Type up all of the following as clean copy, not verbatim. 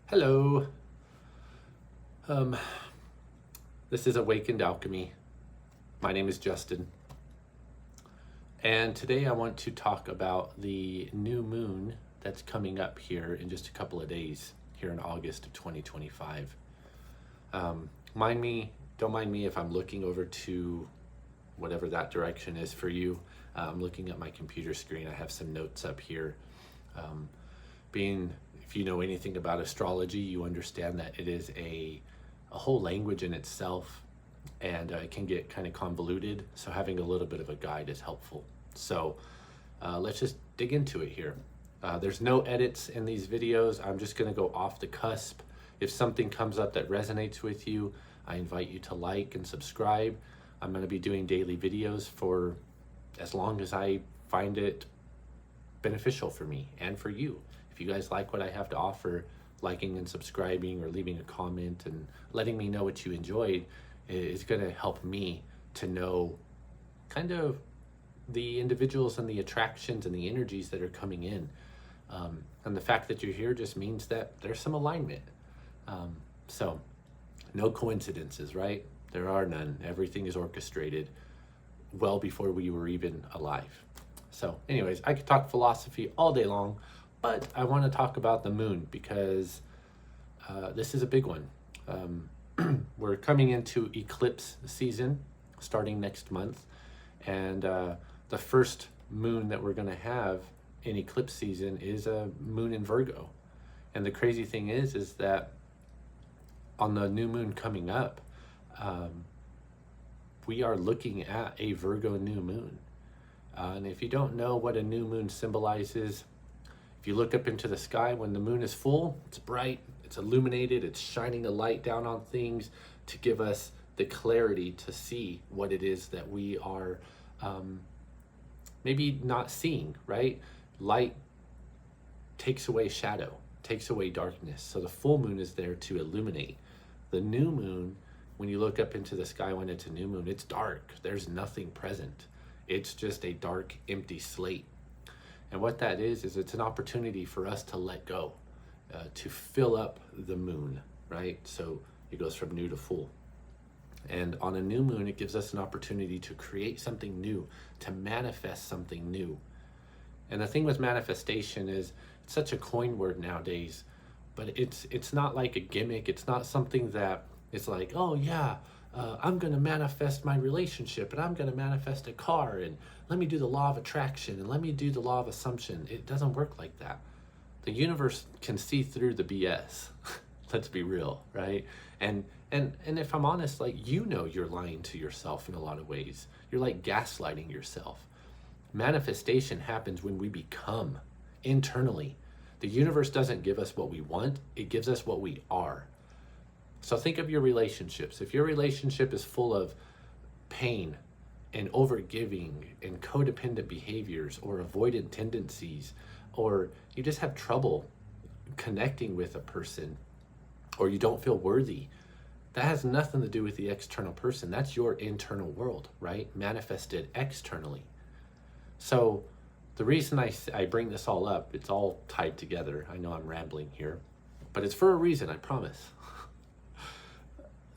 Hello. Um, this is Awakened Alchemy. My name is Justin. And today I want to talk about the new moon that's coming up here in just a couple of days here in August of 2025. Don't mind me if I'm looking over to whatever that direction is for you. I'm looking at my computer screen. I have some notes up here. If you know anything about astrology, you understand that it is a whole language in itself, and it can get kind of convoluted. So having a little bit of a guide is helpful. So let's just dig into it here. There's no edits in these videos. I'm just going to go off the cusp. If something comes up that resonates with you, I invite you to like and subscribe. I'm going to be doing daily videos for as long as I find it beneficial for me and for you. If you guys like what I have to offer, liking and subscribing or leaving a comment and letting me know what you enjoyed is going to help me to know kind of the individuals and the attractions and the energies that are coming in. And the fact that you're here just means that there's some alignment. So no coincidences, right? There are none. Everything is orchestrated well before we were even alive. So anyways, I could talk philosophy all day long, but I want to talk about the moon because this is a big one. We're coming into eclipse season starting next month, and the first moon that we're going to have in eclipse season is a moon in Virgo. And the crazy thing is that on the new moon coming up, we are looking at a Virgo new moon. And if you don't know what a new moon symbolizes, if you look up into the sky when the moon is full, it's bright, it's illuminated, it's shining a light down on things to give us the clarity to see what it is that we are maybe not seeing, right? Light takes away shadow, takes away darkness. So the full moon is there to illuminate. The new moon, when you look up into the sky when it's a new moon, it's dark. There's nothing present. It's just a dark, empty slate. And what that is it's an opportunity for us to let go, to fill up the moon, right? So it goes from new to full. And on a new moon, it gives us an opportunity to create something new, to manifest something new. And the thing with manifestation is it's such a coin word nowadays, but it's not like a gimmick. It's not something that is like, oh yeah, I'm going to manifest my relationship, and I'm going to manifest a car, and let me do the law of attraction, and let me do the law of assumption. It doesn't work like that. The universe can see through the BS. Let's be real, right? And if I'm honest, like, you know, you're lying to yourself in a lot of ways. You're like gaslighting yourself. Manifestation happens when we become internally. The universe doesn't give us what we want. It gives us what we are. So think of your relationships. If your relationship is full of pain and overgiving and codependent behaviors or avoidant tendencies, or you just have trouble connecting with a person, or you don't feel worthy, that has nothing to do with the external person. That's your internal world, right? Manifested externally. So the reason I bring this all up, it's all tied together. I know I'm rambling here, but it's for a reason, I promise.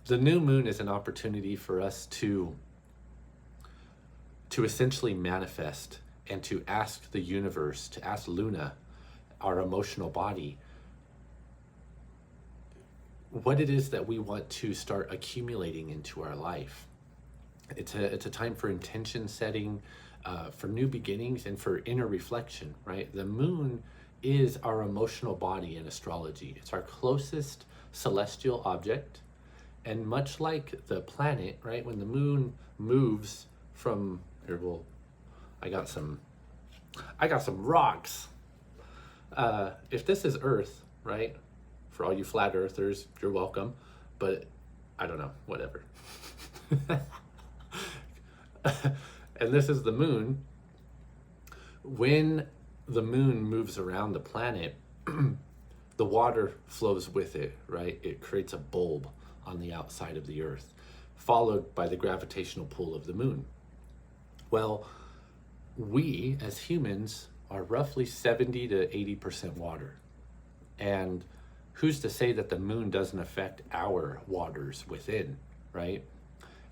The new moon is an opportunity for us to essentially manifest and to ask the universe, to ask Luna, our emotional body, what it is that we want to start accumulating into our life. It's a time for intention setting, for new beginnings, and for inner reflection, right? The moon is our emotional body in astrology. It's our closest celestial object. And much like the planet, right, when the moon moves from here, well, I got some rocks. If this is Earth, right, for all you flat earthers, you're welcome. But I don't know, whatever. And this is the moon. When the moon moves around the planet, the water flows with it, right? It creates a bulb on the outside of the Earth, followed by the gravitational pull of the moon. Well, we as humans are roughly 70 to 80% water. And who's to say that the moon doesn't affect our waters within, right?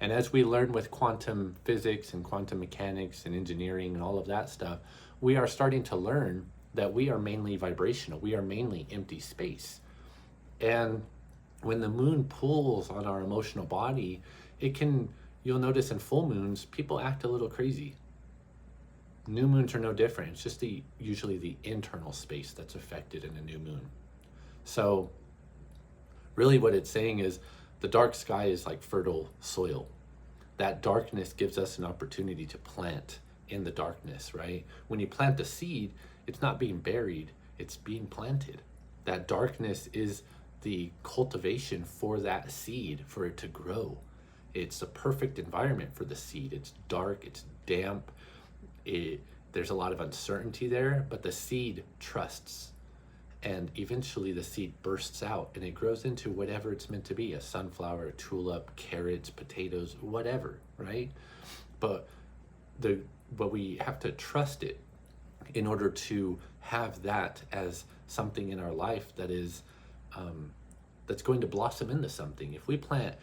And as we learn with quantum physics and quantum mechanics and engineering and all of that stuff, we are starting to learn that we are mainly vibrational. We are mainly empty space. And when the moon pulls on our emotional body, you'll notice in full moons, people act a little crazy. New moons are no different. It's just usually the internal space that's affected in a new moon. So really what it's saying is the dark sky is like fertile soil. That darkness gives us an opportunity to plant in the darkness, right? When you plant a seed, it's not being buried, it's being planted. That darkness is the cultivation for that seed, for it to grow. It's a perfect environment for the seed. It's dark, it's damp, there's a lot of uncertainty there, but the seed trusts. And eventually the seed bursts out and it grows into whatever it's meant to be, a sunflower, a tulip, carrots, potatoes, whatever, right? But we have to trust it in order to have that as something in our life that is that's going to blossom into something. If we plant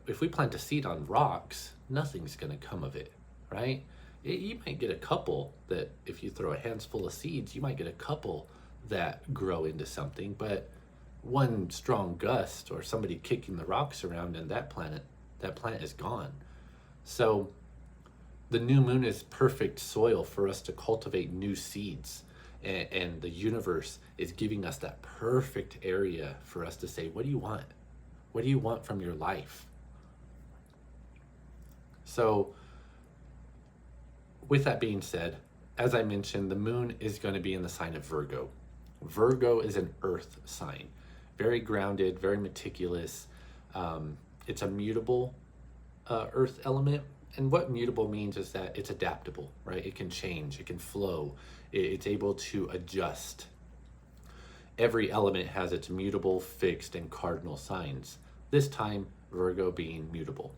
a seed on rocks, nothing's going to come of it, right? You might get a couple that, if you throw a handful of seeds, you might get a couple that grow into something, but one strong gust or somebody kicking the rocks around and that plant is gone. So the new moon is perfect soil for us to cultivate new seeds, and the universe is giving us that perfect area for us to say, what do you want? What do you want from your life? So with that being said, as I mentioned, the moon is going to be in the sign of Virgo. Virgo is an earth sign, very grounded, very meticulous. It's a mutable earth element. And what mutable means is that it's adaptable, right? It can change, it can flow, it's able to adjust. Every element has its mutable, fixed, and cardinal signs. This time, Virgo being mutable.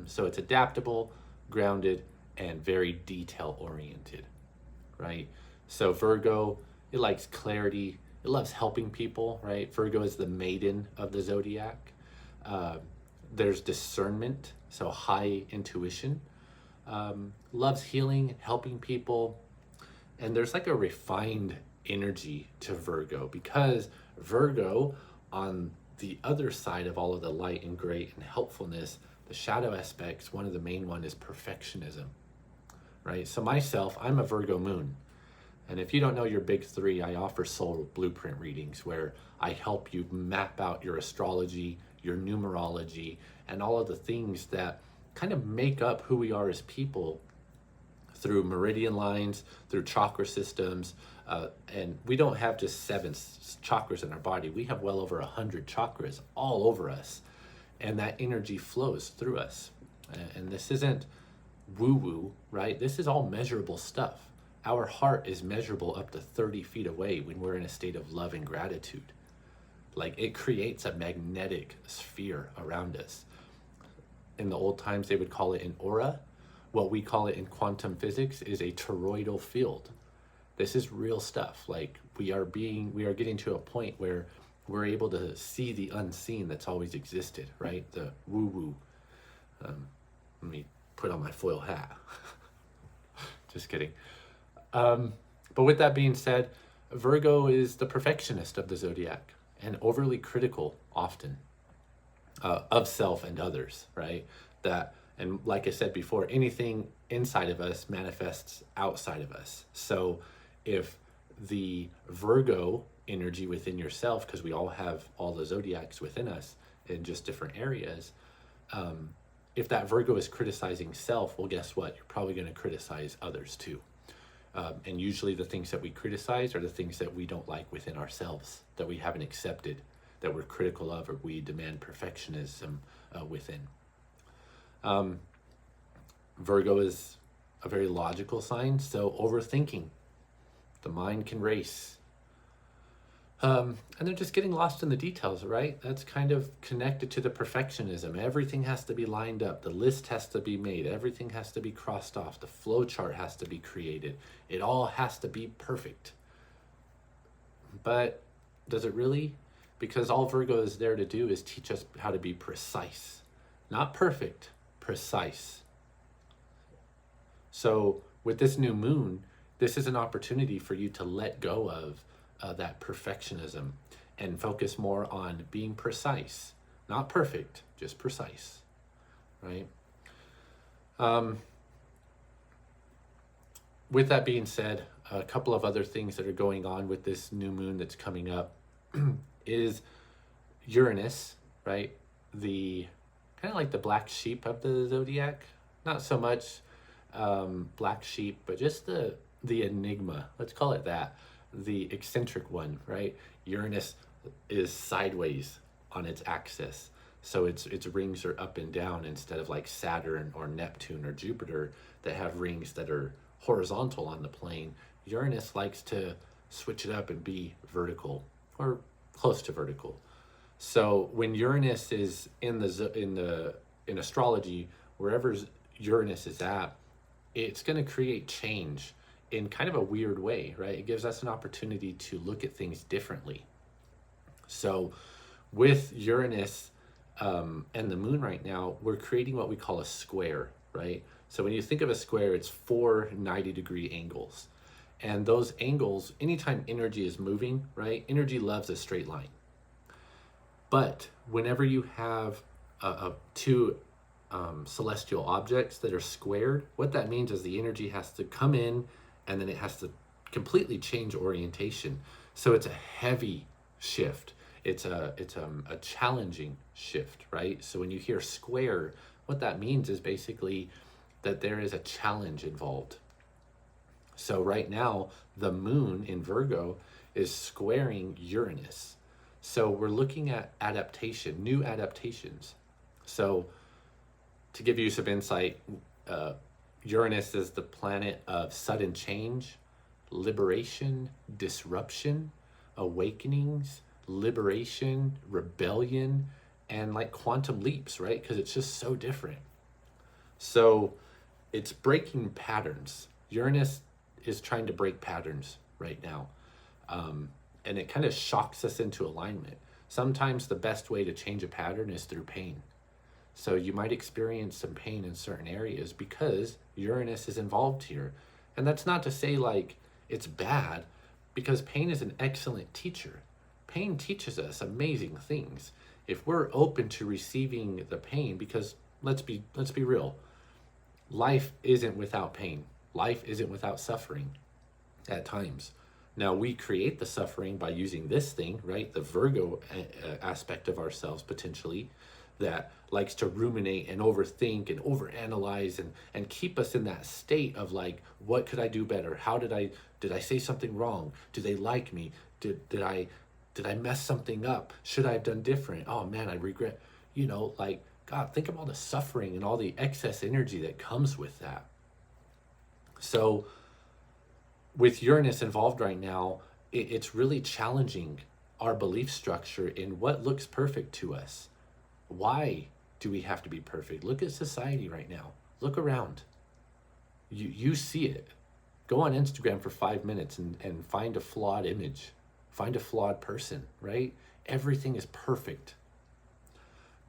So it's adaptable, grounded, and very detail-oriented, right? So Virgo, it likes clarity, it loves helping people, right? Virgo is the maiden of the zodiac. There's discernment, so high intuition, loves healing, helping people, and there's like a refined energy to Virgo, because Virgo, on the other side of all of the light and great and helpfulness, the shadow aspects, one of the main one is perfectionism, right? So myself, I'm a Virgo moon. And if you don't know your big three, I offer soul blueprint readings where I help you map out your astrology, your numerology, and all of the things that kind of make up who we are as people through meridian lines, through chakra systems. And we don't have just 7 chakras in our body. We have well over 100 chakras all over us. And that energy flows through us. And this isn't woo-woo, right? This is all measurable stuff. Our heart is measurable up to 30 feet away when we're in a state of love and gratitude. Like, it creates a magnetic sphere around us. In the old times, they would call it an aura. What we call it in quantum physics is a toroidal field. This is real stuff. Like, we are getting to a point where we're able to see the unseen that's always existed, right? The woo-woo. Let me put on my foil hat. Just kidding. But with that being said, Virgo is the perfectionist of the zodiac and overly critical often of self and others, right? And like I said before, anything inside of us manifests outside of us. So if the Virgo energy within yourself, because we all have all the zodiacs within us in just different areas, if that Virgo is criticizing self, well, guess what? You're probably going to criticize others too. And usually the things that we criticize are the things that we don't like within ourselves, that we haven't accepted, that we're critical of, or we demand perfectionism within. Virgo is a very logical sign, so overthinking. The mind can race. And they're just getting lost in the details, right? That's kind of connected to the perfectionism. Everything has to be lined up. The list has to be made. Everything has to be crossed off. The flow chart has to be created. It all has to be perfect. But does it really? because all Virgo is there to do is teach us how to be precise. Not perfect, precise. So with this new moon, this is an opportunity for you to let go of that perfectionism and focus more on being precise. Not perfect, just precise, right? With that being said, a couple of other things that are going on with this new moon that's coming up is Uranus, right? The kind of like the black sheep of the zodiac. Not so much black sheep, but just the enigma. Let's call it that. The eccentric one, right? Uranus is sideways on its axis. So its rings are up and down instead of like Saturn or Neptune or Jupiter that have rings that are horizontal on the plane. Uranus likes to switch it up and be vertical or close to vertical. So when Uranus is in astrology, wherever Uranus is at, it's going to create change in kind of a weird way, right? It gives us an opportunity to look at things differently. So with Uranus and the moon right now, we're creating what we call a square, right? So when you think of a square, it's 4 90-degree angles. And those angles, anytime energy is moving, right? Energy loves a straight line. But whenever you have two celestial objects that are squared, what that means is the energy has to come in and then it has to completely change orientation. So it's a heavy shift. It's a challenging shift, right? So when you hear square, what that means is basically that there is a challenge involved. So right now, the moon in Virgo is squaring Uranus. So we're looking at adaptation, new adaptations. So to give you some insight, Uranus is the planet of sudden change, liberation, disruption, awakenings, liberation, rebellion, and like quantum leaps, right? Because it's just so different. So it's breaking patterns. Uranus is trying to break patterns right now. And it kind of shocks us into alignment. Sometimes the best way to change a pattern is through pain. So you might experience some pain in certain areas because Uranus is involved here. And that's not to say like it's bad, because pain is an excellent teacher. Pain teaches us amazing things. If we're open to receiving the pain, because let's be real, life isn't without pain. Life isn't without suffering at times. Now we create the suffering by using this thing, right? The Virgo aspect of ourselves potentially, that likes to ruminate and overthink and overanalyze and keep us in that state of like, what could I do better? How did I say something wrong? Do they like me? Did I mess something up? Should I have done different? Oh man, I regret, like, God, think of all the suffering and all the excess energy that comes with that. So with Uranus involved right now, it's really challenging our belief structure in what looks perfect to us. Why do we have to be perfect? Look at society right now. Look around. You see it. Go on Instagram for 5 minutes and find a flawed image. Find a flawed person, right? Everything is perfect.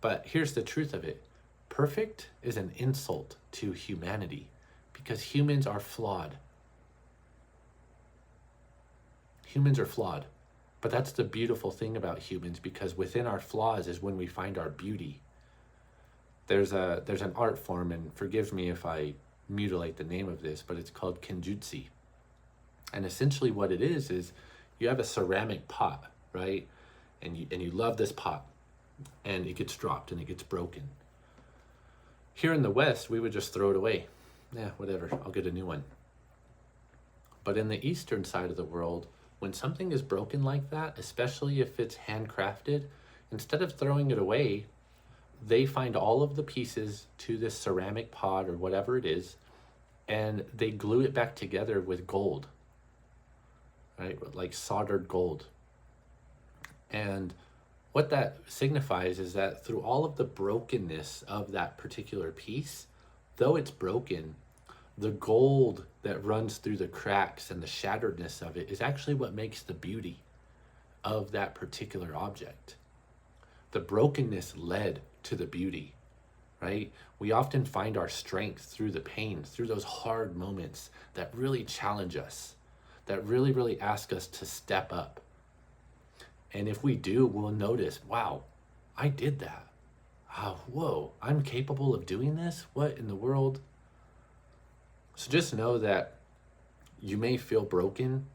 But here's the truth of it. Perfect is an insult to humanity because humans are flawed. Humans are flawed. But that's the beautiful thing about humans, because within our flaws is when we find our beauty. There's an art form, and forgive me if I mutilate the name of this, but it's called kenjutsu. And essentially what it is you have a ceramic pot, right? And you love this pot, and it gets dropped and it gets broken. Here in the West, we would just throw it away. Yeah, whatever, I'll get a new one. But in the Eastern side of the world, when something is broken like that, especially if it's handcrafted, instead of throwing it away, they find all of the pieces to this ceramic pot or whatever it is, and they glue it back together with gold, right? Like soldered gold. And what that signifies is that through all of the brokenness of that particular piece, though it's broken, the gold that runs through the cracks and the shatteredness of it is actually what makes the beauty of that particular object. The brokenness led to the beauty, right? We often find our strength through the pain, through those hard moments that really challenge us, that really, really ask us to step up. And if we do, we'll notice, wow, I did that. Oh, whoa, I'm capable of doing this? What in the world? So just know that you may feel broken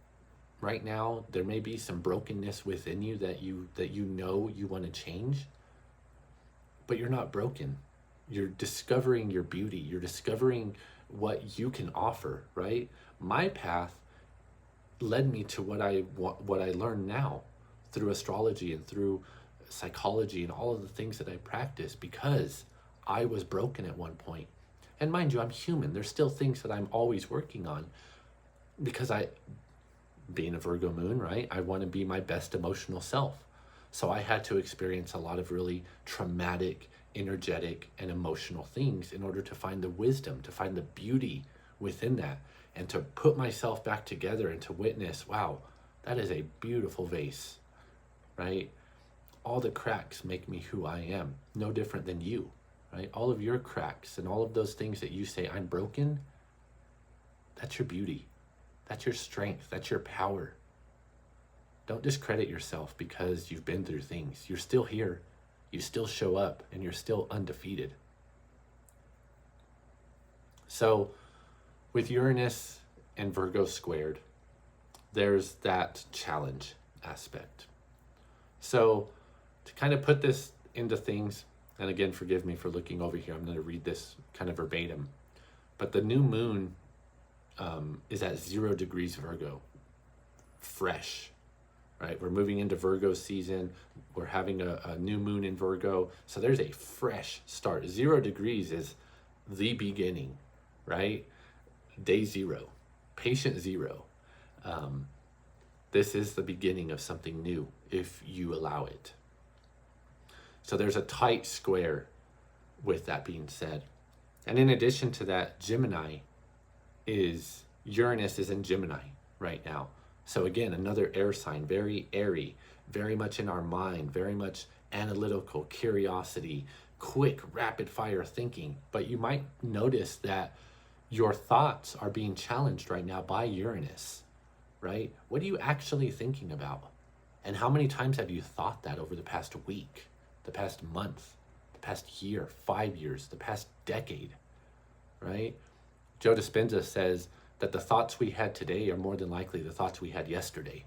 right now. There may be some brokenness within you that you know you want to change, but you're not broken. You're discovering your beauty. You're discovering what you can offer, right? My path led me to what I learn now through astrology and through psychology and all of the things that I practice, because I was broken at one point. And mind you, I'm human. There's still things that I'm always working on, because being a Virgo moon, right? I want to be my best emotional self. So I had to experience a lot of really traumatic, energetic, and emotional things in order to find the wisdom, to find the beauty within that, and to put myself back together and to witness, wow, that is a beautiful vase, right? All the cracks make me who I am, no different than you, right? All of your cracks and all of those things that you say, I'm broken, that's your beauty. That's your strength. That's your power. Don't discredit yourself because you've been through things. You're still here. You still show up, and you're still undefeated. So with Uranus and Virgo squared, there's that challenge aspect. So to kind of put this into things, and again, forgive me for looking over here, I'm going to read this kind of verbatim, but the new moon is at 0 degrees Virgo, fresh, right? We're moving into Virgo season. We're having a new moon in Virgo. So there's a fresh start. 0 degrees is the beginning, right? Day 0, patient 0. This is the beginning of something new if you allow it. So there's a tight square with that being said. And in addition to that, Uranus is in Gemini right now. So again, another air sign, very airy, very much in our mind, very much analytical, curiosity, quick, rapid fire thinking. But you might notice that your thoughts are being challenged right now by Uranus, right? What are you actually thinking about? And how many times have you thought that over the past week, the past month, the past year, 5 years, the past decade, right? Joe Dispenza says that the thoughts we had today are more than likely the thoughts we had yesterday.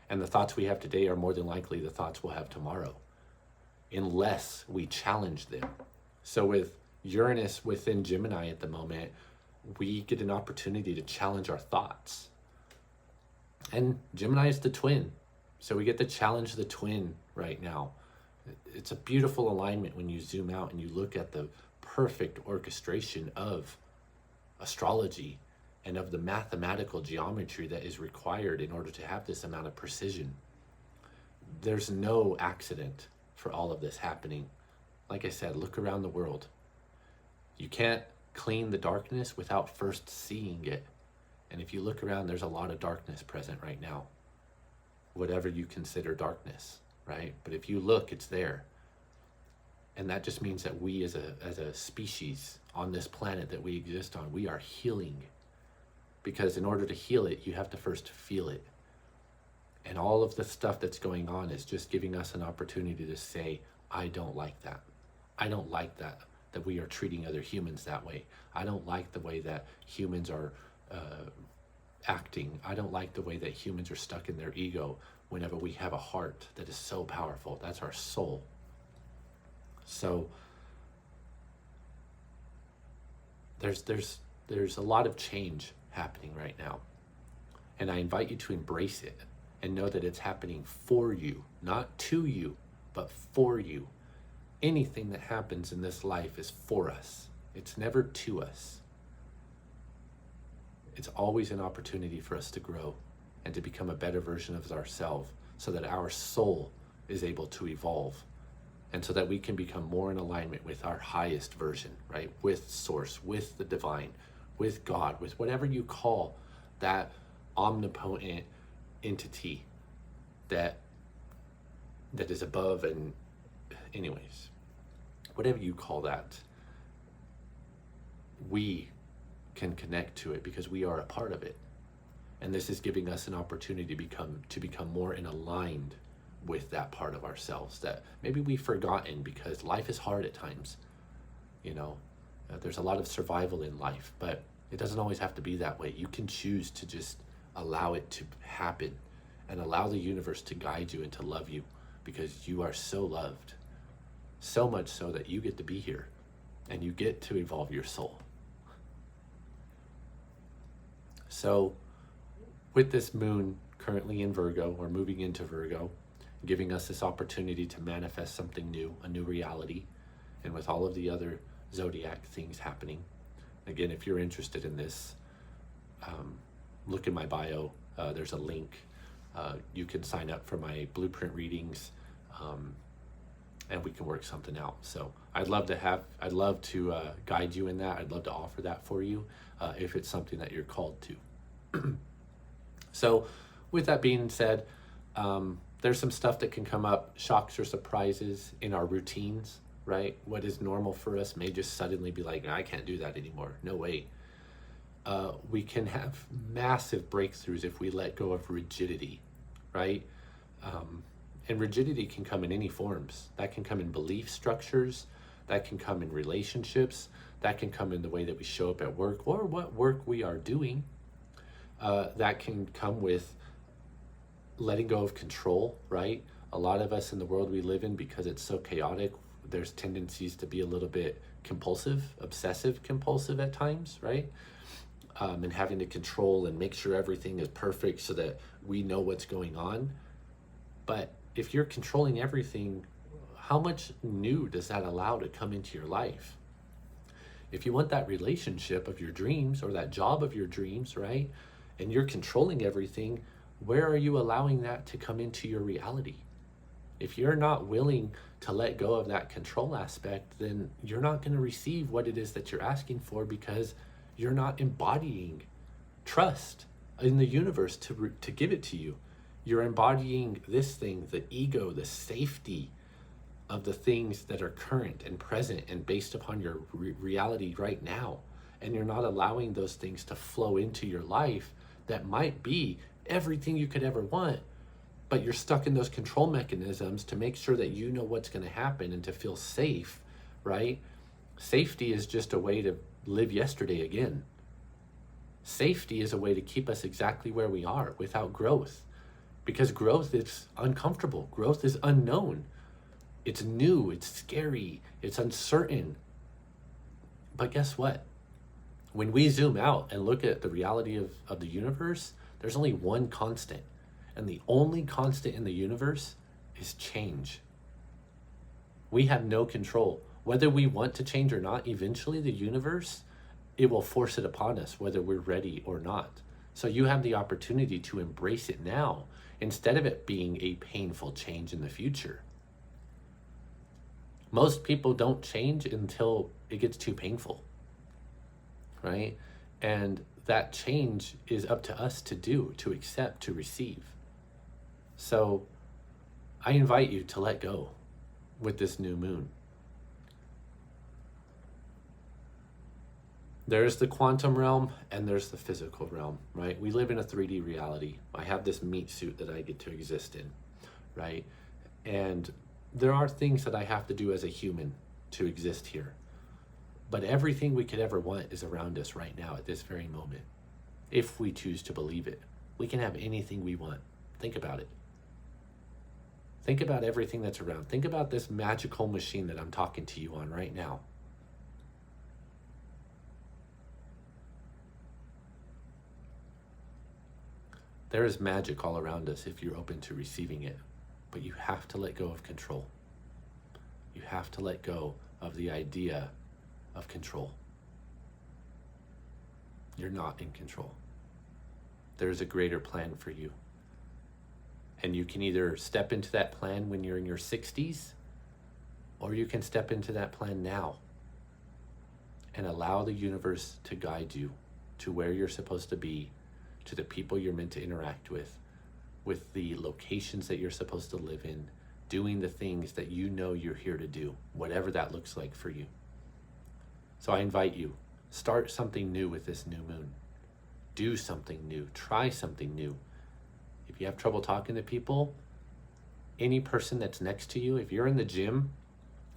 And the thoughts we have today are more than likely the thoughts we'll have tomorrow, unless we challenge them. So with Uranus within Gemini at the moment, we get an opportunity to challenge our thoughts. And Gemini is the twin. So we get to challenge the twin right now. It's a beautiful alignment when you zoom out and you look at the perfect orchestration of astrology and of the mathematical geometry that is required in order to have this amount of precision. There's no accident for all of this happening. Like I said, look around the world. You can't clean the darkness without first seeing it. And if you look around, there's a lot of darkness present right now. Whatever you consider darkness, right? But if you look, it's there. And that just means that we as a species on this planet that we exist on, we are healing. Because in order to heal it, you have to first feel it. And all of the stuff that's going on is just giving us an opportunity to say, I don't like that. I don't like that we are treating other humans that way. I don't like the way that humans are acting. I don't like the way that humans are stuck in their ego whenever we have a heart that is so powerful. That's our soul. So there's a lot of change happening right now. And I invite you to embrace it and know that it's happening for you, not to you, but for you. Anything that happens in this life is for us. It's never to us. It's always an opportunity for us to grow and to become a better version of ourselves so that our soul is able to evolve and so that we can become more in alignment with our highest version, right? With source, with the divine, with God, with whatever you call that omnipotent entity that is above, and anyways, whatever you call that, we can connect to it because we are a part of it. And this is giving us an opportunity to become more in aligned with that part of ourselves that maybe we've forgotten, because life is hard at times. There's a lot of survival in life, but it doesn't always have to be that way. You can choose to just allow it to happen and allow the universe to guide you and to love you, because you are so loved, so much so that you get to be here and you get to evolve your soul. So with this moon currently in Virgo, or moving into Virgo, giving us this opportunity to manifest something new, a new reality, and with all of the other zodiac things happening. Again, if you're interested in this, look in my bio. There's a link. You can sign up for my blueprint readings, and we can work something out. So I'd love to guide you in that. I'd love to offer that for you if it's something that you're called to. So with that being said, there's some stuff that can come up, shocks or surprises in our routines, right? What is normal for us may just suddenly be like, I can't do that anymore. No way. We can have massive breakthroughs if we let go of rigidity, right? And rigidity can come in any forms. That can come in belief structures, that can come in relationships, that can come in the way that we show up at work or what work we are doing. That can come with letting go of control, right? A lot of us in the world we live in, because it's so chaotic, there's tendencies to be a little bit compulsive, obsessive compulsive at times, right? And having to control and make sure everything is perfect so that we know what's going on. But if you're controlling everything, how much new does that allow to come into your life? If you want that relationship of your dreams or that job of your dreams, right? And you're controlling everything, where are you allowing that to come into your reality? If you're not willing to let go of that control aspect, then you're not going to receive what it is that you're asking for, because you're not embodying trust in the universe to give it to you. You're embodying this thing, the ego, the safety of the things that are current and present and based upon your reality right now. And you're not allowing those things to flow into your life that might be everything you could ever want, but you're stuck in those control mechanisms to make sure that you know what's going to happen and to feel safe, right? Safety is just a way to live yesterday again. Safety is a way to keep us exactly where we are without growth, because growth is uncomfortable. Growth is unknown. It's new, it's scary, it's uncertain. But guess what? When we zoom out and look at the reality of the universe, there's only one constant. And the only constant in the universe is change. We have no control. Whether we want to change or not, eventually the universe, it will force it upon us, whether we're ready or not. So you have the opportunity to embrace it now, instead of it being a painful change in the future. Most people don't change until it gets too painful, right? And that change is up to us to do, to accept, to receive. So I invite you to let go with this new moon. There's the quantum realm and there's the physical realm, right? We live in a 3D reality. I have this meat suit that I get to exist in, right? And there are things that I have to do as a human to exist here. But everything we could ever want is around us right now at this very moment. If we choose to believe it, we can have anything we want. Think about it. Think about everything that's around. Think about this magical machine that I'm talking to you on right now. There is magic all around us if you're open to receiving it, but you have to let go of control. You have to let go of the idea of control. You're not in control. There's a greater plan for you. And you can either step into that plan when you're in your 60s, or you can step into that plan now and allow the universe to guide you to where you're supposed to be, to the people you're meant to interact with, with the locations that you're supposed to live in, doing the things that you know you're here to do, whatever that looks like for you. So I invite you, start something new with this new moon. Do something new, try something new. If you have trouble talking to people, any person that's next to you, if you're in the gym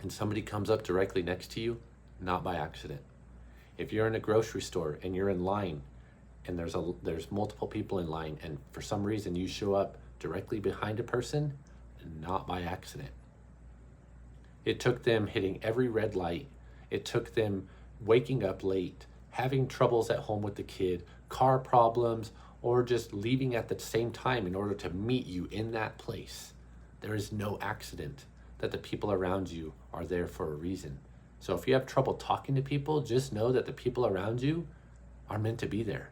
and somebody comes up directly next to you, not by accident. If you're in a grocery store and you're in line and there's multiple people in line and for some reason you show up directly behind a person, not by accident. It took them hitting every red light. It took them waking up late, having troubles at home with the kid, car problems, or just leaving at the same time in order to meet you in that place. There is no accident that the people around you are there for a reason. So if you have trouble talking to people, just know that the people around you are meant to be there,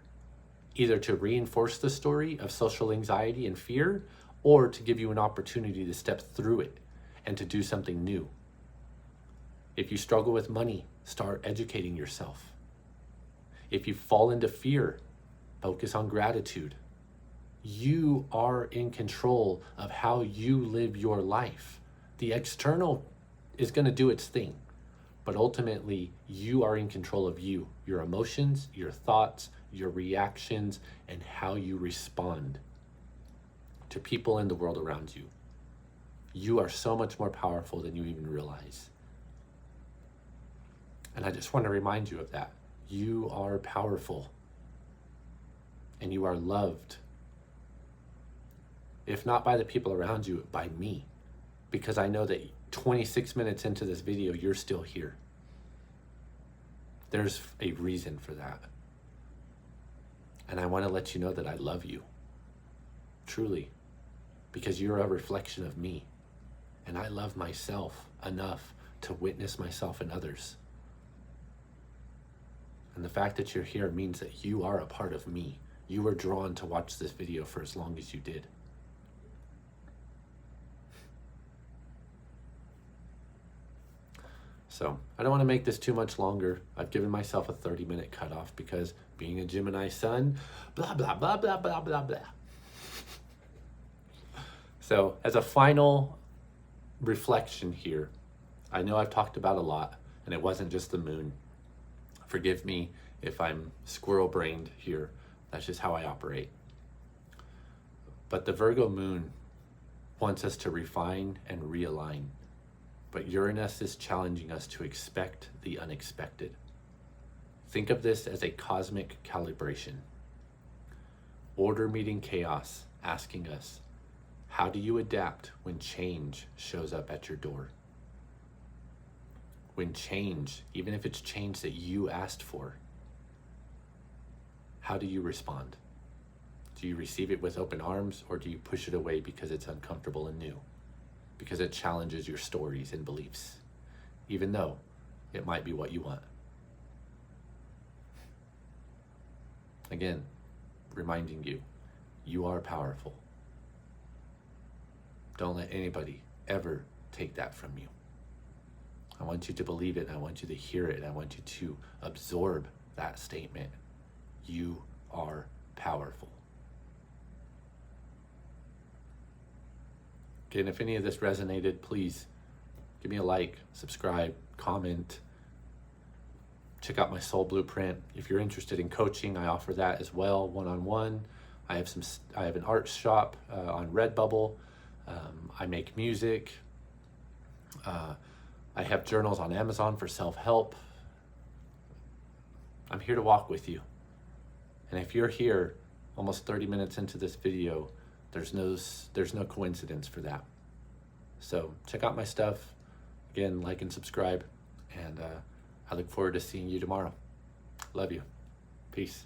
either to reinforce the story of social anxiety and fear, or to give you an opportunity to step through it and to do something new. If you struggle with money, start educating yourself. If you fall into fear, focus on gratitude. You are in control of how you live your life. The external is going to do its thing, but ultimately you are in control of you, your emotions, your thoughts, your reactions, and how you respond to people in the world around you. You are so much more powerful than you even realize. And I just want to remind you of that. You are powerful and you are loved. If not by the people around you, by me. Because I know that 26 minutes into this video, you're still here. There's a reason for that. And I want to let you know that I love you. Truly. Because you're a reflection of me. And I love myself enough to witness myself in others. And the fact that you're here means that you are a part of me. You were drawn to watch this video for as long as you did. So I don't want to make this too much longer. I've given myself a 30-minute cutoff because being a Gemini sun, blah, blah, blah, blah, blah, blah, blah. So as a final reflection here, I know I've talked about a lot and it wasn't just the moon. Forgive me if I'm squirrel-brained here. That's just how I operate. But the Virgo moon wants us to refine and realign. But Uranus is challenging us to expect the unexpected. Think of this as a cosmic calibration. Order meeting chaos, asking us, how do you adapt when change shows up at your door? When change, even if it's change that you asked for, how do you respond? Do you receive it with open arms, or do you push it away because it's uncomfortable and new? Because it challenges your stories and beliefs, even though it might be what you want. Again, reminding you, you are powerful. Don't let anybody ever take that from you. I want you to believe it, and I want you to hear it, and I want you to absorb that statement. You are powerful. Again, if any of this resonated, please give me a like, subscribe, comment. Check out my soul blueprint. If you're interested in coaching, I offer that as well, one-on-one. I have an art shop on Redbubble. I make music. I have journals on Amazon for self-help. I'm here to walk with you. And if you're here almost 30 minutes into this video, there's no coincidence for that. So check out my stuff. Again, like and subscribe. And I look forward to seeing you tomorrow. Love you. Peace.